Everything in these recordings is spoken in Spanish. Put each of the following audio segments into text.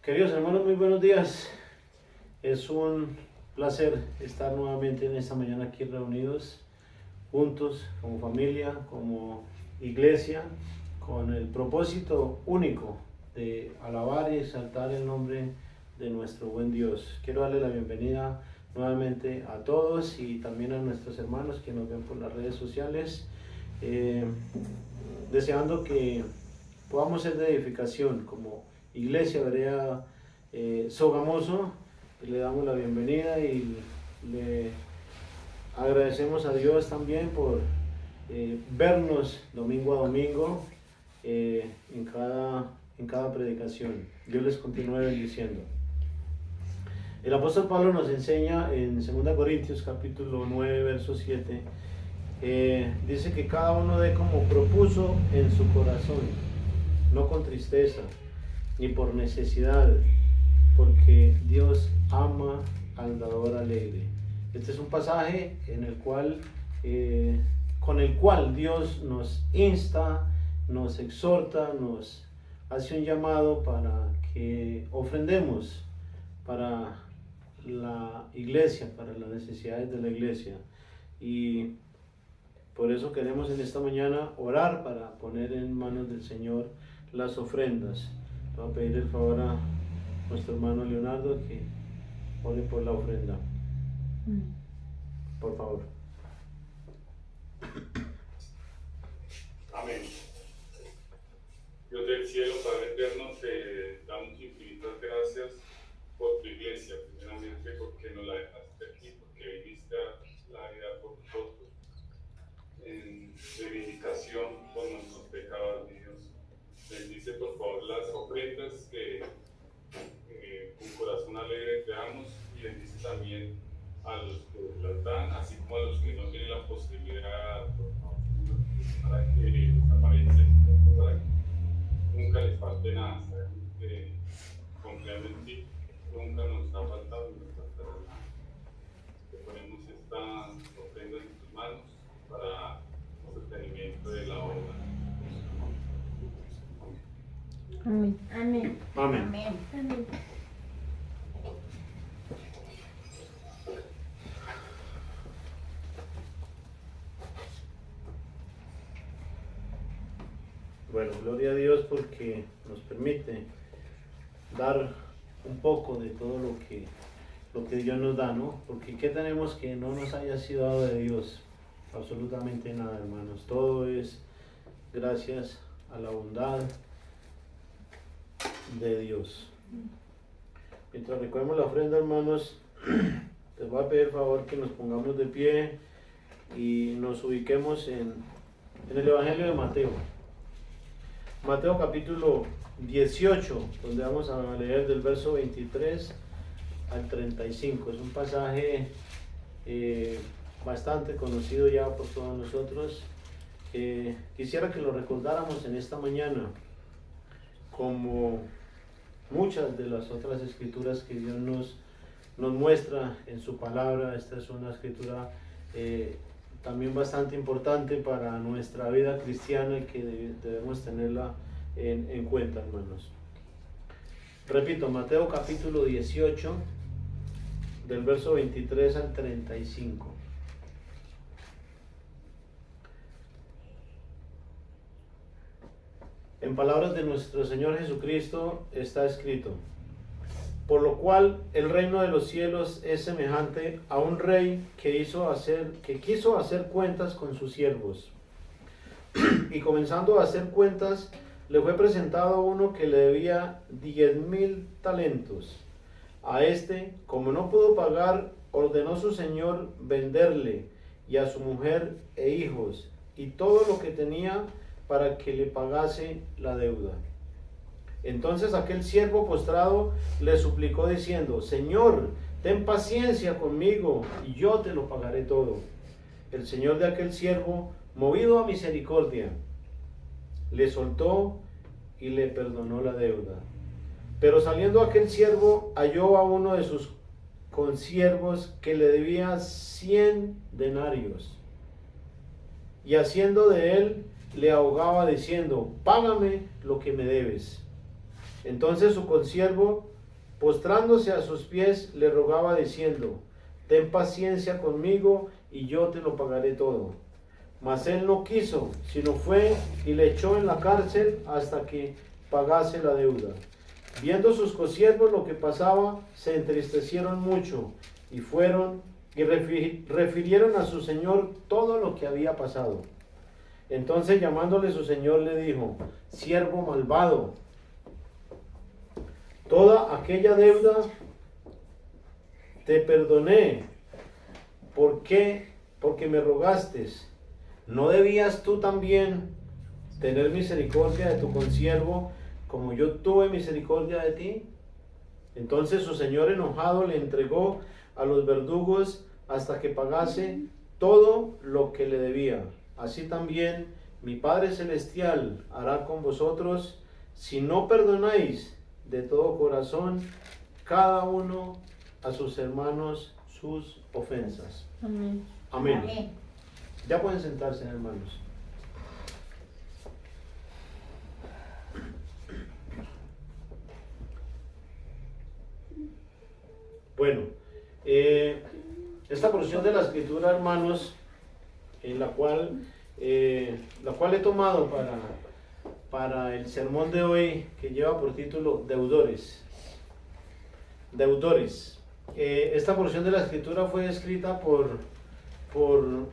Queridos hermanos, muy buenos días. Es un placer estar nuevamente en esta mañana aquí reunidos, juntos, como familia, como iglesia, con el propósito único de alabar y exaltar el nombre de nuestro buen Dios. Quiero darle la bienvenida nuevamente a todos y también a nuestros hermanos que nos ven por las redes sociales, deseando que podamos ser de edificación como Iglesia Berea Sogamoso. Le damos la bienvenida y le agradecemos a Dios también por vernos domingo a domingo en cada predicación. Dios les continúe bendiciendo. El apóstol Pablo nos enseña en 2 Corintios capítulo 9 verso 7, dice que cada uno dé como propuso en su corazón, no con tristeza ni por necesidad, porque Dios ama al dador alegre. Este es un pasaje en el cual, con el cual Dios nos insta, nos exhorta, nos hace un llamado para que ofrendemos para la iglesia, para las necesidades de la iglesia. Y por eso queremos en esta mañana orar para poner en manos del Señor las ofrendas. Voy a pedir el favor a nuestro hermano Leonardo que ore por la ofrenda. Por favor. Amén. Dios del cielo, Padre eterno, te damos infinitas gracias por tu iglesia, primeramente porque nos la dejaste aquí, porque viniste a la vida por nosotros, en reivindicación por nuestros pecados, mi Dios. Bendice por favor las ofrendas que con corazón alegre te damos, y bendice también a los que las dan, así como a los que no tienen la posibilidad, por favor, para que les aparezca, para que nunca les falte nada. Sabemos que confiando en ti nunca nos ha faltado y nos faltará nada. Te ponemos esta ofrenda en tus manos para el sostenimiento de la obra. Amén. Amén. Amén. Amén. Amén. Bueno, gloria a Dios porque nos permite dar un poco de todo lo que Dios nos da, ¿no? Porque ¿qué tenemos que no nos haya sido dado de Dios? Absolutamente nada, hermanos. Todo es gracias a la bondad de Dios. Mientras recogemos la ofrenda, hermanos, les voy a pedir el favor que nos pongamos de pie y nos ubiquemos en el Evangelio de Mateo. Mateo capítulo 18, donde vamos a leer del verso 23 al 35. Es un pasaje bastante conocido ya por todos nosotros. Quisiera que lo recordáramos en esta mañana, como muchas de las otras escrituras que Dios nos muestra en su palabra. Esta es una escritura también bastante importante para nuestra vida cristiana y que debemos tenerla en cuenta, hermanos. Repito, Mateo capítulo 18, del verso 23 al 35. En palabras de nuestro Señor Jesucristo está escrito: por lo cual el reino de los cielos es semejante a un rey que quiso hacer cuentas con sus siervos. Y comenzando a hacer cuentas, le fue presentado uno que le debía 10,000 talentos. A este, como no pudo pagar, ordenó su señor venderle, y a su mujer e hijos, y todo lo que tenía, para que le pagase la deuda. Entonces aquel siervo postrado le suplicó diciendo: Señor, ten paciencia conmigo, y yo te lo pagaré todo. El señor de aquel siervo, movido a misericordia, le soltó y le perdonó la deuda. Pero saliendo aquel siervo, halló a uno de sus consiervos que le debía 100 denarios, y haciendo de él, le ahogaba diciendo: págame lo que me debes. Entonces su consiervo, postrándose a sus pies, le rogaba diciendo: ten paciencia conmigo y yo te lo pagaré todo. Mas él no quiso, sino fue y le echó en la cárcel hasta que pagase la deuda. Viendo sus consiervos lo que pasaba, se entristecieron mucho y fueron y refirieron a su señor todo lo que había pasado. Entonces, llamándole su señor, le dijo: siervo malvado, toda aquella deuda te perdoné. ¿Por qué? Porque me rogaste. ¿No debías tú también tener misericordia de tu consiervo, como yo tuve misericordia de ti? Entonces su señor, enojado, le entregó a los verdugos hasta que pagase todo lo que le debía. Así también mi Padre Celestial hará con vosotros, si no perdonáis de todo corazón cada uno a sus hermanos sus ofensas. Amén. Amén. Amén. Ya pueden sentarse, hermanos. Bueno, esta porción de la escritura, hermanos, en la cual he tomado para el sermón de hoy, que lleva por título Deudores. Deudores. Esta porción de la escritura fue escrita por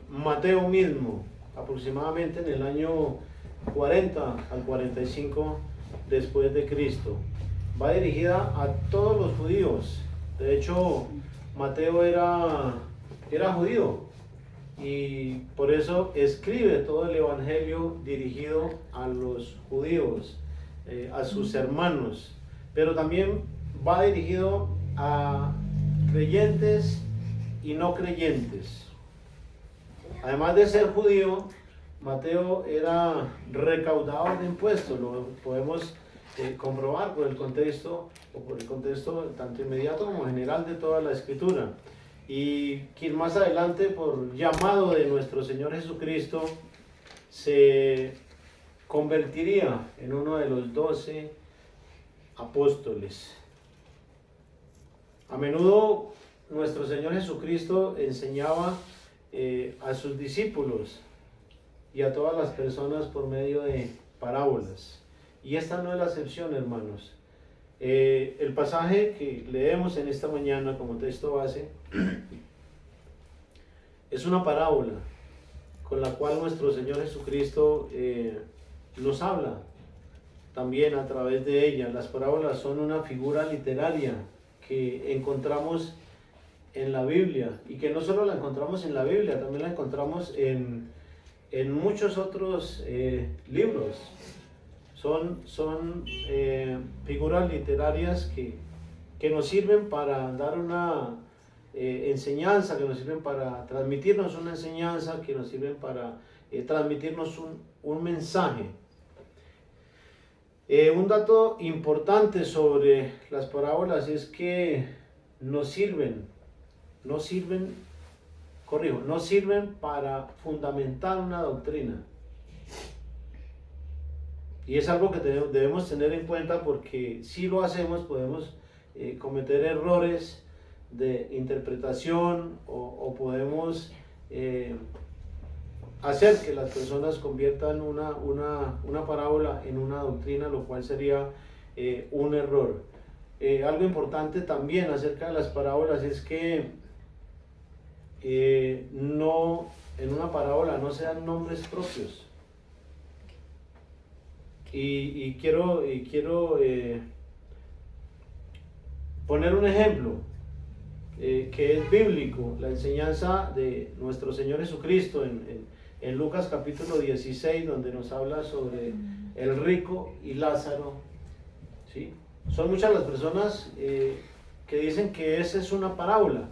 Mateo mismo, aproximadamente en el año 40 al 45 después de Cristo. Va dirigida a todos los judíos. De hecho, Mateo era judío y por eso escribe todo el evangelio dirigido a los judíos, a sus hermanos, pero también va dirigido a creyentes y no creyentes. Además de ser judío, Mateo era recaudador de impuestos. Lo podemos comprobar por el contexto tanto inmediato como general de toda la escritura. Y quien más adelante, por llamado de nuestro Señor Jesucristo, se convertiría en uno de los 12 apóstoles. A menudo nuestro Señor Jesucristo enseñaba a sus discípulos y a todas las personas por medio de parábolas. Y esta no es la excepción, hermanos. El pasaje que leemos en esta mañana como texto base es una parábola con la cual nuestro Señor Jesucristo nos habla también a través de ella. Las parábolas son una figura literaria que encontramos en la Biblia, y que no solo la encontramos en la Biblia, también la encontramos en muchos otros libros. Son figuras literarias que nos sirven para dar una enseñanza, que nos sirven para transmitirnos una enseñanza, que nos sirven para transmitirnos un mensaje. Un dato importante sobre las parábolas es que no sirven para fundamentar una doctrina. Y es algo que debemos tener en cuenta, porque si lo hacemos podemos cometer errores de interpretación o podemos hacer que las personas conviertan una parábola en una doctrina, lo cual sería un error. Algo importante también acerca de las parábolas es que no, en una parábola no se dan nombres propios. Y quiero poner un ejemplo que es bíblico, la enseñanza de nuestro Señor Jesucristo en Lucas capítulo 16, donde nos habla sobre el rico y Lázaro, ¿sí? Son muchas las personas que dicen que esa es una parábola,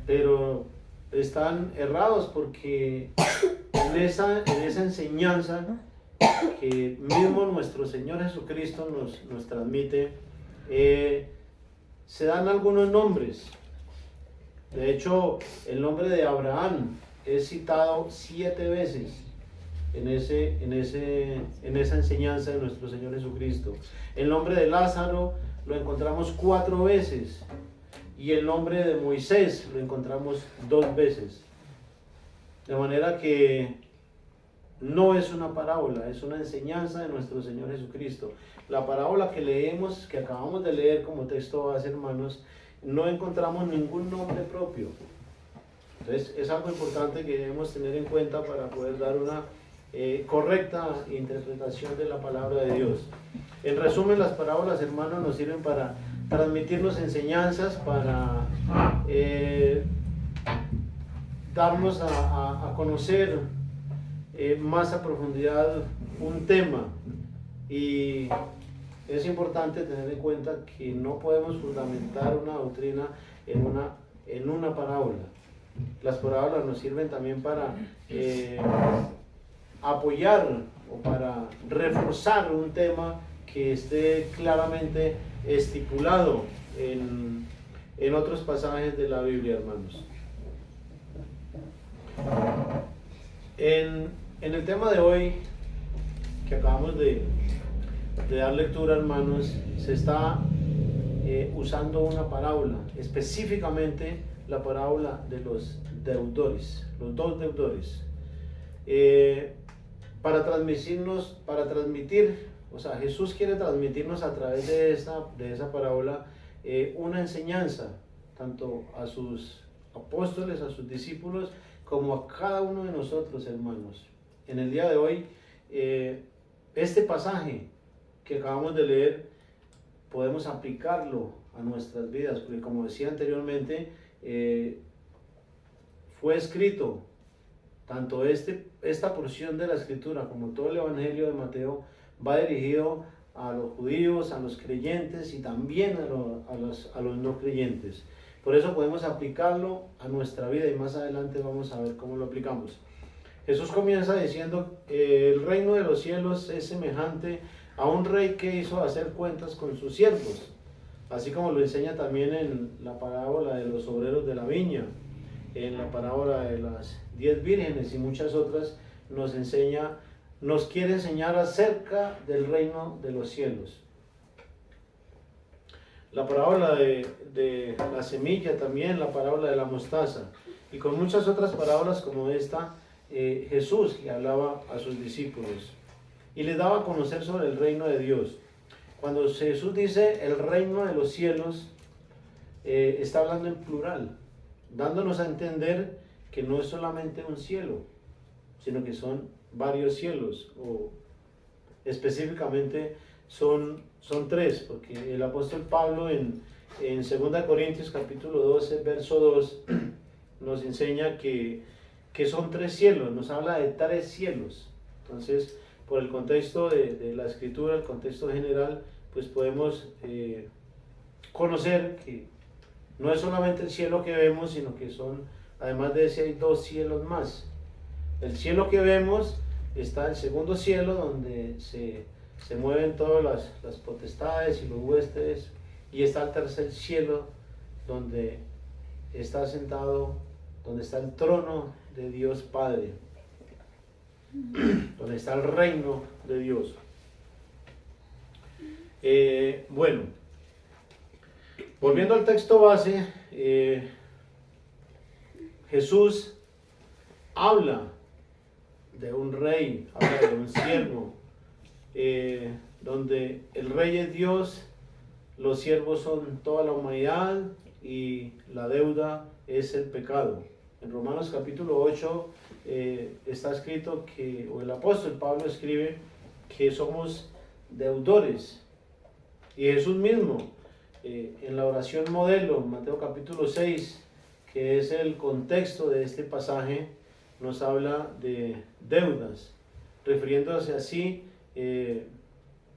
pero están errados, porque en esa enseñanza que mismo nuestro Señor Jesucristo nos transmite, se dan algunos nombres. De hecho, el nombre de Abraham es citado 7 veces en esa enseñanza de nuestro Señor Jesucristo. El nombre de Lázaro lo encontramos 4 veces y el nombre de Moisés lo encontramos 2 veces. De manera que no es una parábola, es una enseñanza de nuestro Señor Jesucristo. La parábola que leemos, que acabamos de leer como texto base, hermanos, no encontramos ningún nombre propio. Entonces es algo importante que debemos tener en cuenta para poder dar una correcta interpretación de la palabra de Dios. En resumen, las parábolas, hermanos, nos sirven para transmitirnos enseñanzas, para darnos a conocer más a profundidad un tema. Y es importante tener en cuenta que no podemos fundamentar una doctrina en una parábola. Las parábolas nos sirven también para apoyar o para reforzar un tema que esté claramente estipulado en otros pasajes de la Biblia, hermanos. En el tema de hoy que acabamos de dar lectura, hermanos, se está usando una parábola, específicamente la parábola de los deudores, los 2 deudores, para transmitir, o sea, Jesús quiere transmitirnos a través de esa parábola una enseñanza, tanto a sus apóstoles, a sus discípulos, como a cada uno de nosotros, hermanos. En el día de hoy, este pasaje que acabamos de leer, podemos aplicarlo a nuestras vidas, porque como decía anteriormente, fue escrito, tanto esta porción de la Escritura como todo el Evangelio de Mateo va dirigido a los judíos, a los creyentes y también a los no creyentes. Por eso podemos aplicarlo a nuestra vida y más adelante vamos a ver cómo lo aplicamos. Jesús comienza diciendo, el reino de los cielos es semejante a un rey que hizo hacer cuentas con sus siervos, así como lo enseña también en la parábola de los obreros de la viña, en la parábola de las 10 vírgenes y muchas otras. Nos quiere enseñar acerca del reino de los cielos. La parábola de la semilla también, la parábola de la mostaza, y con muchas otras parábolas como esta, Jesús le hablaba a sus discípulos y les daba a conocer sobre el reino de Dios. Cuando Jesús dice el reino de los cielos, está hablando en plural, dándonos a entender que no es solamente un cielo, sino que son varios cielos, o específicamente son 3, porque el apóstol Pablo en 2 Corintios capítulo 12, verso 2, nos enseña que son 3 cielos, nos habla de 3 cielos. Entonces, por el contexto de la Escritura, el contexto general, pues podemos conocer que no es solamente el cielo que vemos, sino que además de ese hay 2 cielos más. El cielo que vemos está el segundo cielo, donde se mueven todas las potestades y los huestes, y está el tercer cielo, donde está el trono de Dios Padre, donde está el reino de Dios. Bueno, volviendo al texto base, Jesús habla de un rey, habla de un siervo, donde el rey es Dios, los siervos son toda la humanidad y la deuda es el pecado. En Romanos capítulo 8 está escrito o el apóstol Pablo escribe que somos deudores. Y Jesús mismo, en la oración modelo, Mateo capítulo 6, que es el contexto de este pasaje, nos habla de deudas, refiriéndose así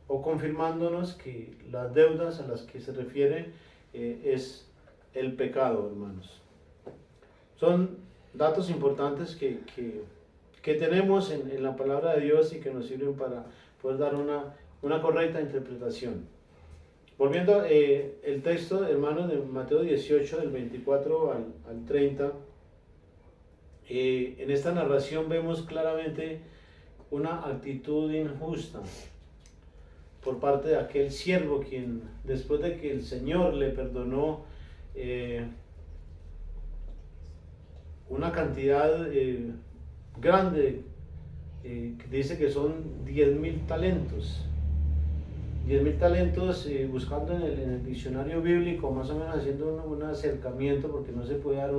o confirmándonos que las deudas a las que se refiere es el pecado, hermanos. Son datos importantes que tenemos en la palabra de Dios y que nos sirven para poder dar una correcta interpretación. Volviendo el texto, hermanos, de Mateo 18, del 24 al 30, en esta narración vemos claramente una actitud injusta. por parte de aquel siervo quien, después de que el Señor le perdonó una cantidad grande, dice que son 10.000 talentos. 10.000 talentos, buscando en el diccionario bíblico, más o menos haciendo un acercamiento, porque no se puede dar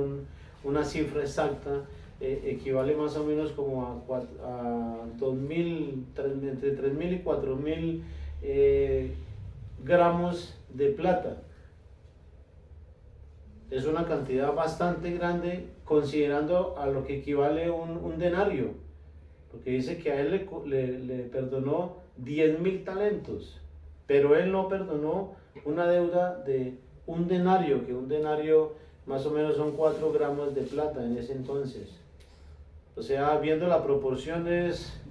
una cifra exacta, equivale más o menos como a 2.000, entre 3.000 y 4.000 gramos de plata. Es una cantidad bastante grande considerando a lo que equivale un denario, porque dice que a él le perdonó 10.000 talentos, pero él no perdonó una deuda de un denario, que un denario más o menos son 4 gramos de plata en ese entonces. O sea, viendo la proporción,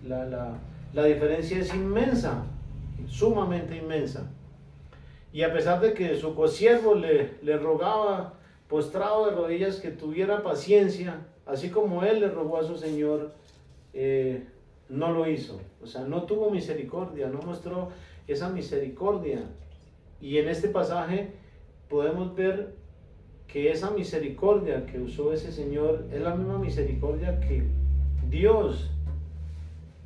la diferencia es inmensa, sumamente inmensa. Y a pesar de que su consiervo le rogaba, postrado de rodillas, que tuviera paciencia, así como él le rogó a su Señor, no lo hizo. O sea, no tuvo misericordia, no mostró esa misericordia. Y en este pasaje podemos ver que esa misericordia que usó ese Señor es la misma misericordia que Dios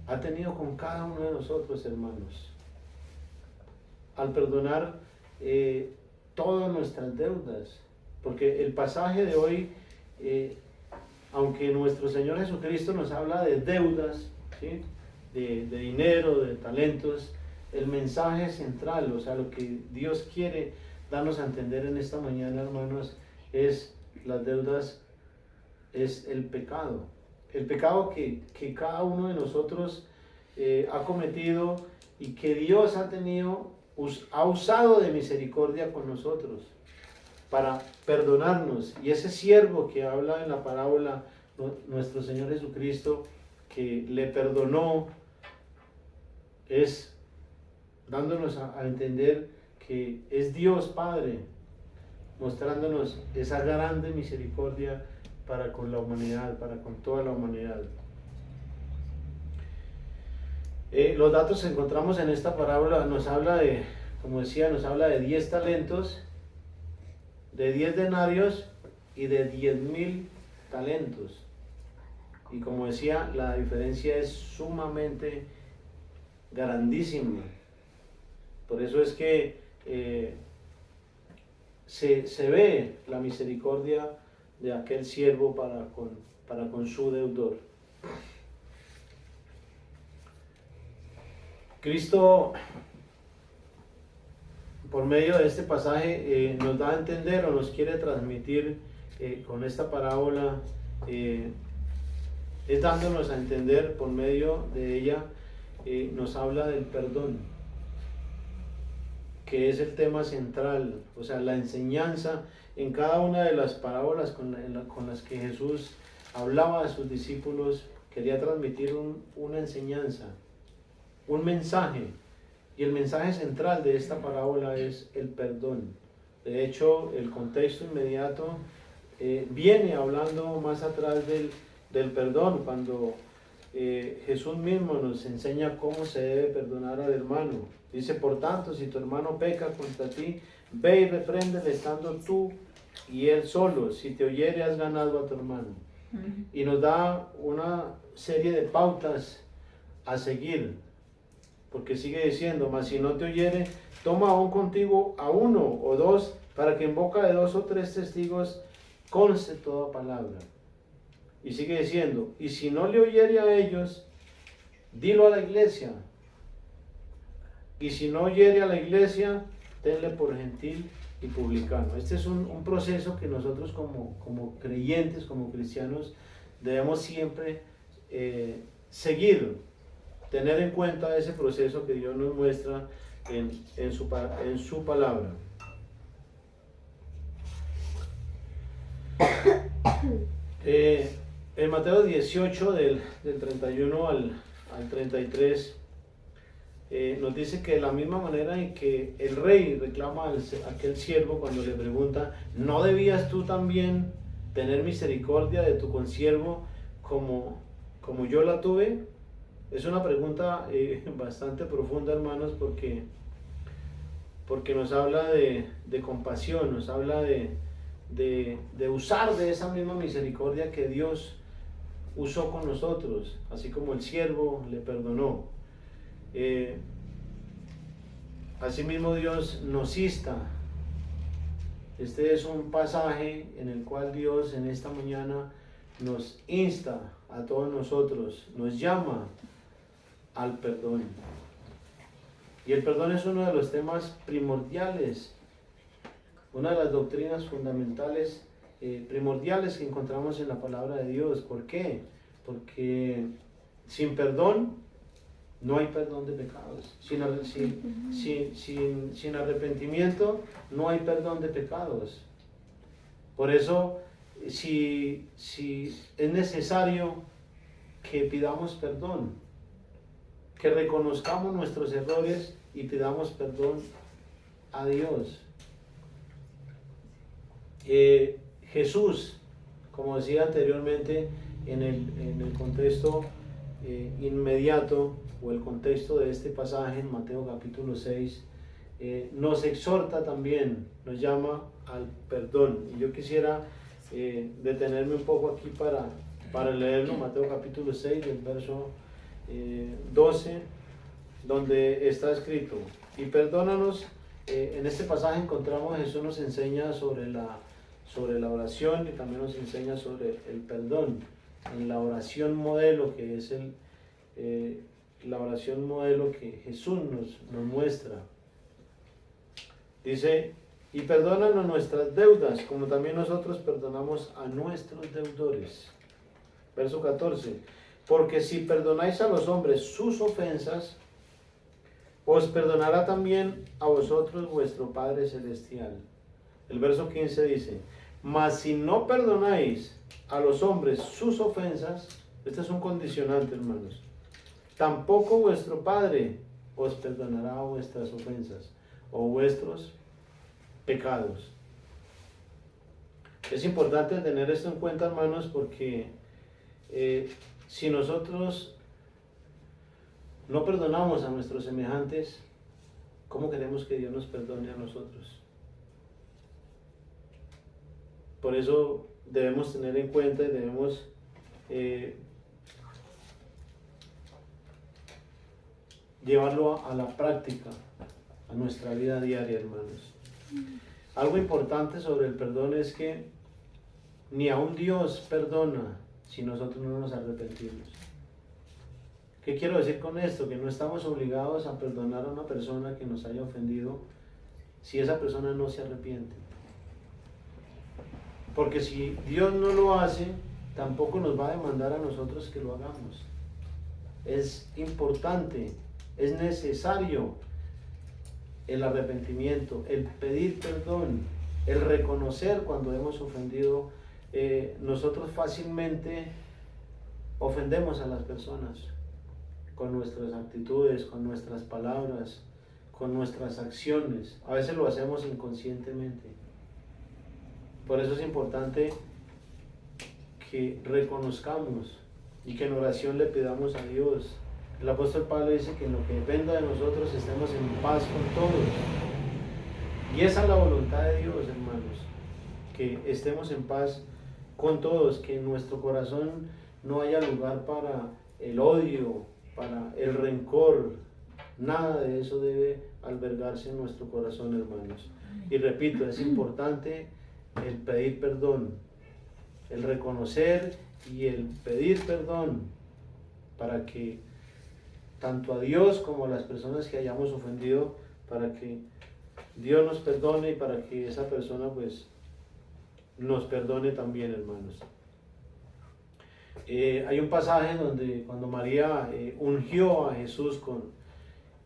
ha tenido con cada uno de nosotros, hermanos, al perdonar todas nuestras deudas. Porque el pasaje de hoy, aunque nuestro Señor Jesucristo nos habla de deudas, ¿sí?, de dinero, de talentos, el mensaje central, o sea, lo que Dios quiere darnos a entender en esta mañana, hermanos, es las deudas, es el pecado. El pecado que cada uno de nosotros ha cometido y que Dios ha usado de misericordia con nosotros para perdonarnos. Y ese siervo que habla en la parábola, nuestro Señor Jesucristo, que le perdonó, es dándonos a entender que es Dios Padre, mostrándonos esa grande misericordia para con la humanidad, para con toda la humanidad. Los datos que encontramos en esta parábola nos habla de, como decía, nos habla de 10 talentos, de 10 denarios y de 10.000 talentos. Y como decía, la diferencia es sumamente grandísima. Por eso es que se ve la misericordia de aquel siervo para con su deudor. Cristo, por medio de este pasaje, nos da a entender o nos quiere transmitir con esta parábola, es dándonos a entender por medio de ella, nos habla del perdón, que es el tema central, o sea, la enseñanza en cada una de las parábolas con las que Jesús hablaba a sus discípulos. Quería transmitir una enseñanza, un mensaje, y el mensaje central de esta parábola es el perdón. De hecho, el contexto inmediato viene hablando más atrás del perdón, cuando Jesús mismo nos enseña cómo se debe perdonar al hermano. Dice: por tanto, si tu hermano peca contra ti, ve y repréndele estando tú y él solo. Si te oyere, has ganado a tu hermano. Y nos da una serie de pautas a seguir, porque sigue diciendo: mas si no te oyere, toma aún contigo a 1 o 2, para que en boca de 2 o 3 testigos conste toda palabra. Y sigue diciendo: y si no le oyere a ellos, dilo a la iglesia. Y si no oyere a la iglesia, tenle por gentil y publicano. Este es un proceso que nosotros como creyentes, como cristianos, debemos siempre seguir, tener en cuenta ese proceso que Dios nos muestra en su palabra. En Mateo 18, del 31 al 33, nos dice que de la misma manera en que el rey reclama a aquel siervo cuando le pregunta: ¿no debías tú también tener misericordia de tu consiervo como yo la tuve? Es una pregunta bastante profunda, hermanos, porque nos habla de compasión, nos habla de usar de esa misma misericordia que Dios usó con nosotros, así como el siervo le perdonó. Asimismo Dios nos insta. Este es un pasaje en el cual Dios en esta mañana nos insta a todos nosotros, nos llama al perdón. Y el perdón es uno de los temas primordiales, una de las doctrinas fundamentales primordiales que encontramos en la palabra de Dios. ¿Por qué? Porque sin perdón no hay perdón de pecados. Sin arrepentimiento no hay perdón de pecados. Por eso, si es necesario que pidamos perdón, que reconozcamos nuestros errores y pidamos perdón a Dios. Jesús, como decía anteriormente, en el contexto inmediato o el contexto de este pasaje en Mateo capítulo 6, nos exhorta también, nos llama al perdón. Y yo quisiera detenerme un poco aquí para leerlo, Mateo capítulo 6, del verso 12, donde está escrito: y perdónanos. En este pasaje encontramos Jesús nos enseña sobre la oración y también nos enseña sobre el perdón en la oración modelo, que es la oración modelo que Jesús nos muestra. Dice: y perdónanos nuestras deudas, como también nosotros perdonamos a nuestros deudores. Verso 14: porque si perdonáis a los hombres sus ofensas, os perdonará también a vosotros vuestro Padre Celestial. El verso 15 dice: mas si no perdonáis a los hombres sus ofensas, este es un condicionante, hermanos, tampoco vuestro Padre os perdonará vuestras ofensas o vuestros pecados. Es importante tener esto en cuenta, hermanos, porque si nosotros no perdonamos a nuestros semejantes, ¿cómo queremos que Dios nos perdone a nosotros? Por eso debemos tener en cuenta y debemos llevarlo a la práctica, a nuestra vida diaria, hermanos. Algo importante sobre el perdón es que ni aun Dios perdona si nosotros no nos arrepentimos. ¿Qué quiero decir con esto? Que no estamos obligados a perdonar a una persona que nos haya ofendido si esa persona no se arrepiente. Porque si Dios no lo hace, tampoco nos va a demandar a nosotros que lo hagamos. Es importante, es necesario el arrepentimiento, el pedir perdón, el reconocer cuando hemos ofendido. Nosotros fácilmente ofendemos a las personas con nuestras actitudes, con nuestras palabras, con nuestras acciones. A veces lo hacemos inconscientemente. Por eso es importante que reconozcamos y que en oración le pidamos a Dios. El apóstol Pablo dice que en lo que dependa de nosotros estemos en paz con todos. Y esa es la voluntad de Dios, hermanos, que estemos en paz con todos, que en nuestro corazón no haya lugar para el odio, para el rencor. Nada de eso debe albergarse en nuestro corazón, hermanos. Y repito, es importante el pedir perdón, el reconocer y el pedir perdón para que tanto a Dios como a las personas que hayamos ofendido, para que Dios nos perdone y para que esa persona pues nos perdone también, hermanos. Hay un pasaje donde cuando María ungió a Jesús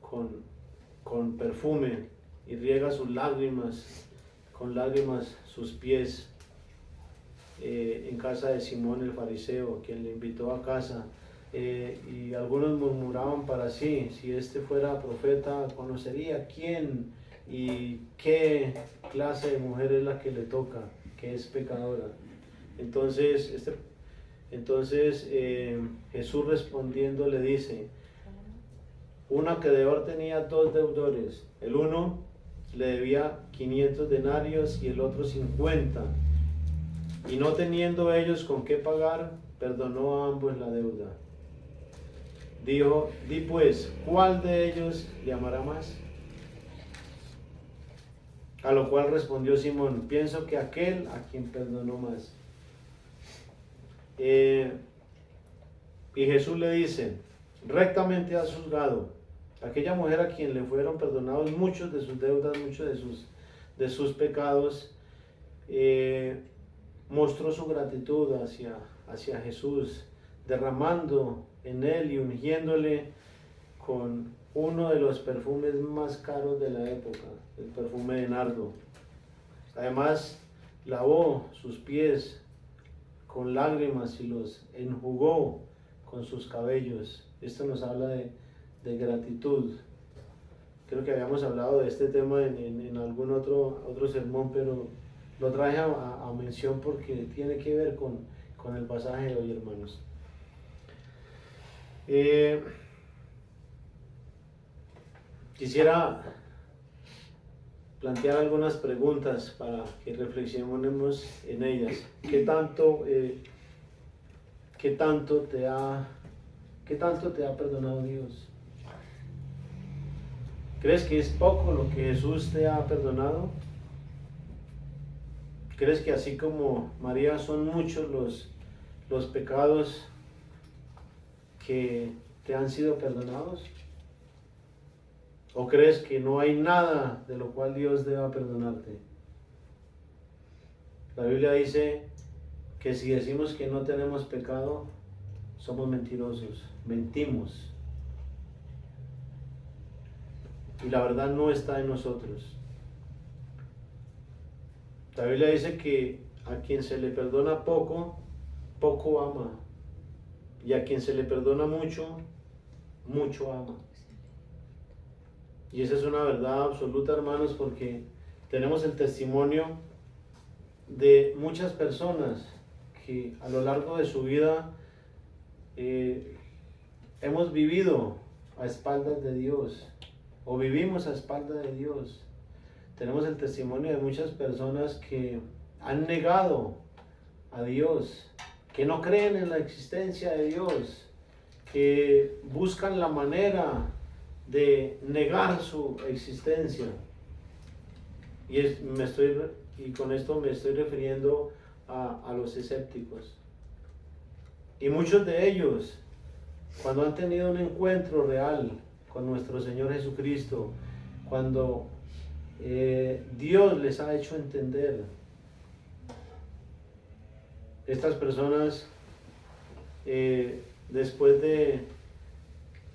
con perfume y riega sus lágrimas, con lágrimas sus pies, en casa de Simón el fariseo, quien le invitó a casa, y algunos murmuraban para sí: si este fuera profeta, conocería quién y qué clase de mujer es la que le toca, que es pecadora. Entonces Entonces Jesús respondiendo le dice, un acreedor tenía 2 deudores, el uno le debía 500 denarios y el otro 50, y no teniendo ellos con qué pagar, perdonó a ambos la deuda. Dijo, di pues, ¿cuál de ellos le amará más? A lo cual respondió Simón, pienso que aquel a quien perdonó más. Y Jesús le dice, rectamente has juzgado. Aquella mujer a quien le fueron perdonados muchos de sus deudas, muchos de sus pecados, mostró su gratitud hacia Jesús, derramando en él y ungiéndole con uno de los perfumes más caros de la época, el perfume de nardo. Además, lavó sus pies con lágrimas y los enjugó con sus cabellos. Esto nos habla de gratitud. Creo que habíamos hablado de este tema en algún otro sermón, pero lo traje a mención porque tiene que ver con el pasaje de hoy, hermanos. Quisiera plantear algunas preguntas para que reflexionemos en ellas. ¿Qué tanto te ha perdonado Dios? ¿Crees que es poco lo que Jesús te ha perdonado? ¿Crees que así como María son muchos los pecados que te han sido perdonados? ¿O crees que no hay nada de lo cual Dios deba perdonarte? La Biblia dice que si decimos que no tenemos pecado, somos mentirosos, mentimos. Y la verdad no está en nosotros. La Biblia dice que a quien se le perdona poco, poco ama. Y a quien se le perdona mucho, mucho ama. Y esa es una verdad absoluta, hermanos, porque tenemos el testimonio de muchas personas que a lo largo de su vida hemos vivido a espaldas de Dios, o vivimos a espaldas de Dios. Tenemos el testimonio de muchas personas que han negado a Dios, que no creen en la existencia de Dios, que buscan la manera de negar su existencia. Y con esto me estoy refiriendo a los escépticos. Y muchos de ellos, cuando han tenido un encuentro real con nuestro Señor Jesucristo, cuando Dios les ha hecho entender, estas personas, después de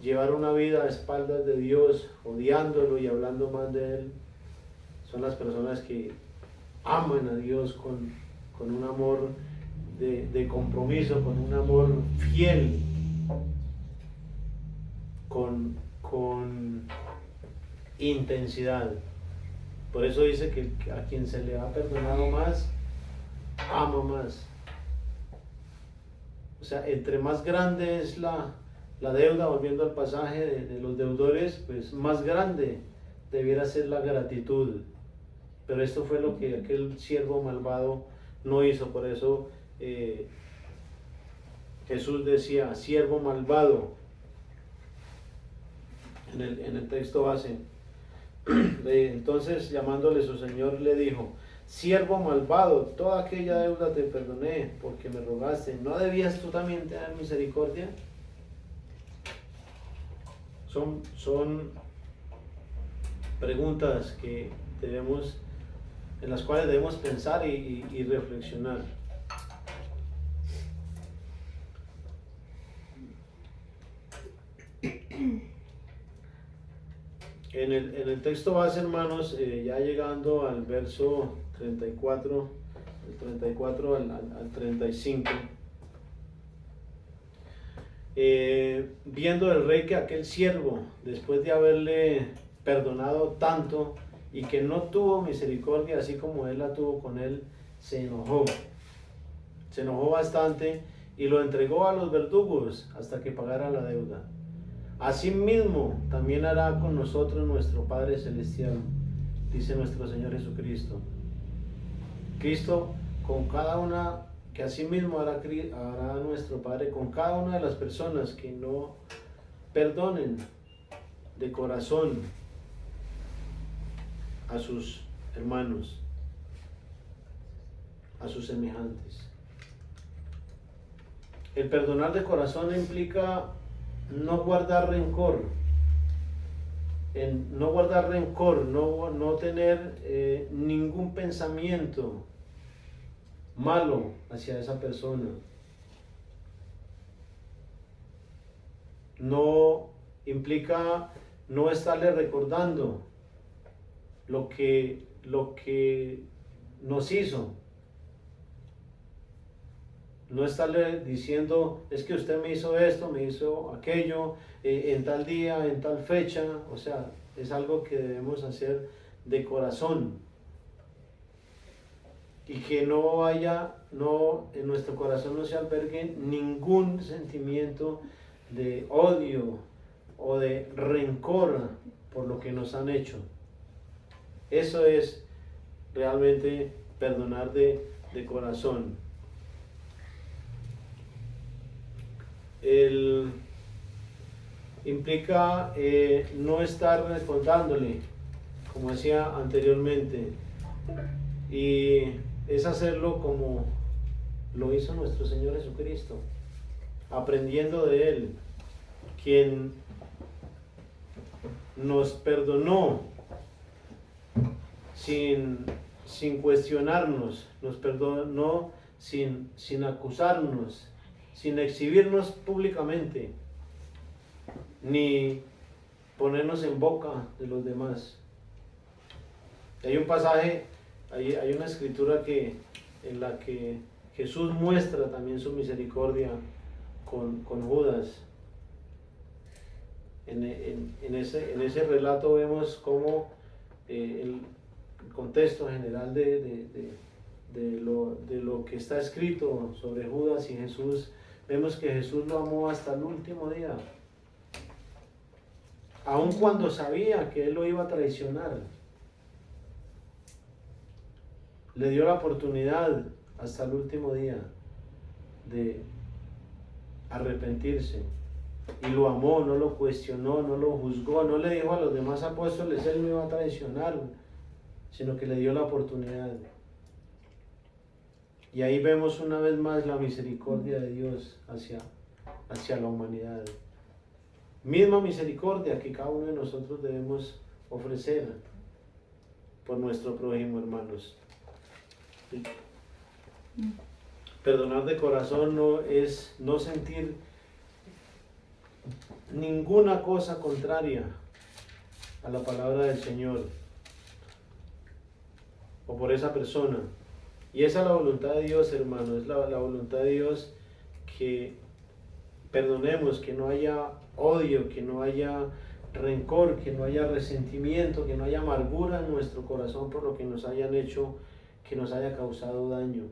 llevar una vida a espaldas de Dios, odiándolo y hablando mal de Él, son las personas que aman a Dios con un amor de compromiso, con un amor fiel, con intensidad. Por eso dice que a quien se le ha perdonado más, ama más. O sea, entre más grande es la deuda, volviendo al pasaje de los deudores, pues más grande debiera ser la gratitud. Pero esto fue lo que aquel siervo malvado no hizo. Por eso Jesús decía, siervo malvado, en el texto base. Entonces, llamándole su señor, le dijo, siervo malvado, toda aquella deuda te perdoné porque me rogaste. ¿No debías tú también tener misericordia? Son preguntas en las cuales debemos pensar y reflexionar. En el texto base, hermanos, ya llegando al verso 34, del 34 al 35, viendo el rey que aquel siervo, después de haberle perdonado tanto y que no tuvo misericordia, así como él la tuvo con él, se enojó bastante y lo entregó a los verdugos hasta que pagara la deuda. Asimismo, también hará con nosotros nuestro Padre Celestial, dice nuestro Señor Jesucristo. Cristo con cada una, que asimismo hará nuestro Padre con cada una de las personas que no perdonen de corazón a sus hermanos, a sus semejantes. El perdonar de corazón implica no guardar rencor, no tener ningún pensamiento malo hacia esa persona. No implica no estarle recordando lo que nos hizo. No estarle diciendo, es que usted me hizo esto, me hizo aquello, en tal día, en tal fecha. O sea, es algo que debemos hacer de corazón. Y que en nuestro corazón no se albergue ningún sentimiento de odio o de rencor por lo que nos han hecho. Eso es realmente perdonar de corazón. Implica no estar recordándole, como decía anteriormente, y es hacerlo como lo hizo nuestro Señor Jesucristo, aprendiendo de Él, quien nos perdonó sin cuestionarnos, nos perdonó sin acusarnos, sin exhibirnos públicamente, ni ponernos en boca de los demás. Hay un pasaje, hay una escritura en la que Jesús muestra también su misericordia con Judas. En ese relato vemos cómo el contexto general de lo que está escrito sobre Judas y Jesús. Vemos que Jesús lo amó hasta el último día, aun cuando sabía que él lo iba a traicionar. Le dio la oportunidad hasta el último día de arrepentirse, y lo amó, no lo cuestionó, no lo juzgó, no le dijo a los demás apóstoles él me iba a traicionar, sino que le dio la oportunidad. Y ahí vemos una vez más la misericordia de Dios hacia la humanidad. Misma misericordia que cada uno de nosotros debemos ofrecer por nuestro prójimo, hermanos. Perdonar de corazón no es no sentir ninguna cosa contraria a la palabra del Señor o por esa persona. Y esa es la voluntad de Dios, hermanos. Es la voluntad de Dios que perdonemos, que no haya odio, que no haya rencor, que no haya resentimiento, que no haya amargura en nuestro corazón por lo que nos hayan hecho, que nos haya causado daño.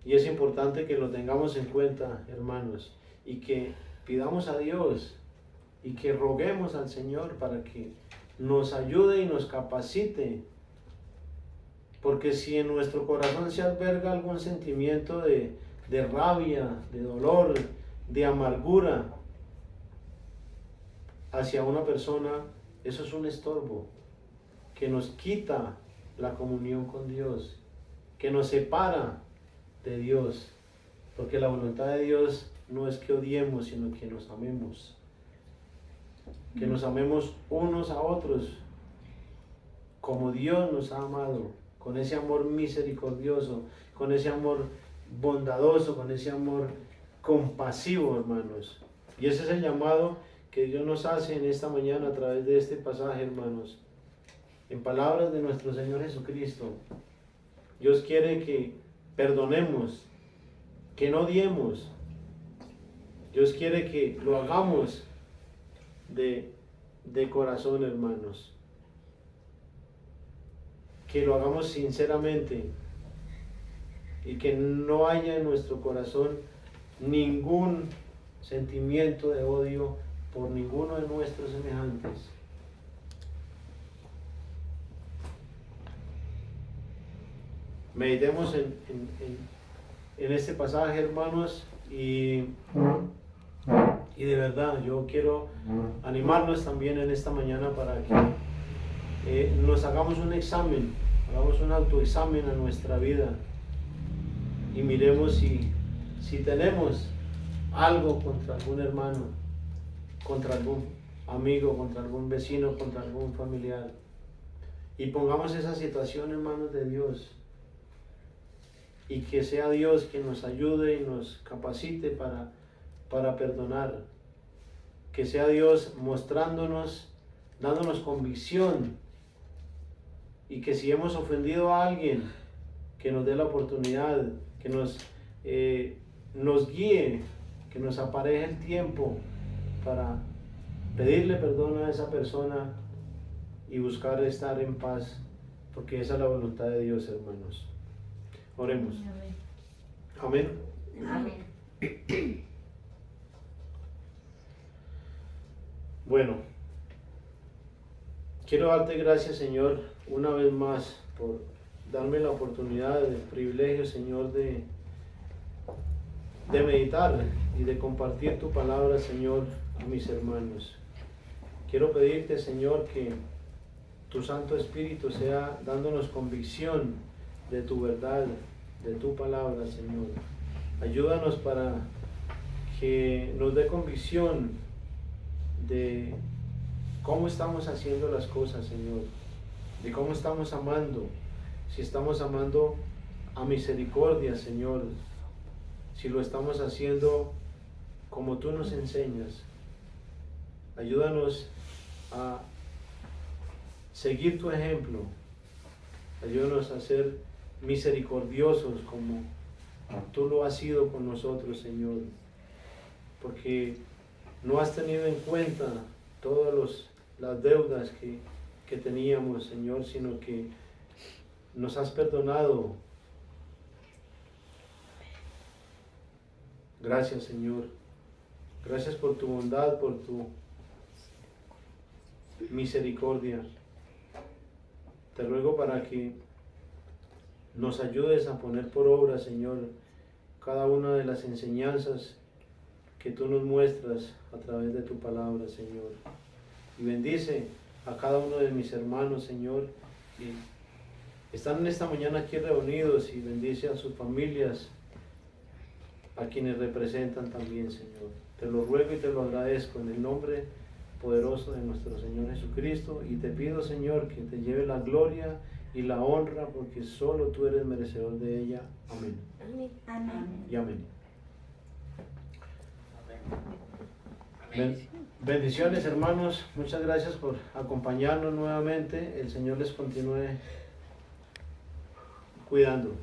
Y es importante que lo tengamos en cuenta, hermanos, y que pidamos a Dios y que roguemos al Señor para que nos ayude y nos capacite. Porque si en nuestro corazón se alberga algún sentimiento de rabia, de dolor, de amargura hacia una persona, eso es un estorbo que nos quita la comunión con Dios, que nos separa de Dios, porque la voluntad de Dios no es que odiemos, sino que nos amemos, que nos amemos unos a otros como Dios nos ha amado, con ese amor misericordioso, con ese amor bondadoso, con ese amor compasivo, hermanos. Y ese es el llamado que Dios nos hace en esta mañana a través de este pasaje, hermanos. En palabras de nuestro Señor Jesucristo, Dios quiere que perdonemos, que no odiemos. Dios quiere que lo hagamos de corazón, hermanos. Que lo hagamos sinceramente, y que no haya en nuestro corazón ningún sentimiento de odio por ninguno de nuestros semejantes. Meditemos en este pasaje, hermanos, y de verdad yo quiero animarnos también en esta mañana para que nos hagamos un examen, hagamos un autoexamen a nuestra vida y miremos si tenemos algo contra algún hermano, contra algún amigo, contra algún vecino, contra algún familiar. Y pongamos esa situación en manos de Dios. Y que sea Dios quien nos ayude y nos capacite para perdonar. Que sea Dios mostrándonos, dándonos convicción. Y que si hemos ofendido a alguien, que nos dé la oportunidad, que nos guíe, que nos apareje el tiempo para pedirle perdón a esa persona y buscar estar en paz, porque esa es la voluntad de Dios, hermanos. Oremos. Amén. Amén. Bueno, quiero darte gracias, Señor, una vez más por darme la oportunidad, el privilegio, Señor, de meditar y de compartir tu palabra, Señor, a mis hermanos. Quiero pedirte, Señor, que tu Santo Espíritu sea dándonos convicción de tu verdad, de tu palabra, Señor. Ayúdanos para que nos dé convicción de cómo estamos haciendo las cosas, Señor, de cómo estamos amando, si estamos amando a misericordia, Señor, si lo estamos haciendo como tú nos enseñas. Ayúdanos a seguir tu ejemplo, ayúdanos a ser misericordiosos como tú lo has sido con nosotros, Señor, porque no has tenido en cuenta todas las deudas que teníamos, Señor, sino que nos has perdonado. Gracias, Señor. Gracias por tu bondad, por tu misericordia. Te ruego para que nos ayudes a poner por obra, Señor, cada una de las enseñanzas que tú nos muestras a través de tu palabra, Señor. Y bendice a cada uno de mis hermanos, Señor, que están en esta mañana aquí reunidos, y bendice a sus familias, a quienes representan también, Señor. Te lo ruego y te lo agradezco en el nombre poderoso de nuestro Señor Jesucristo, y te pido, Señor, que te lleve la gloria y la honra, porque solo tú eres merecedor de ella. Amén. Amén. Amén. Y amén. Bendiciones, hermanos. Muchas gracias por acompañarnos nuevamente. El Señor les continúe cuidando.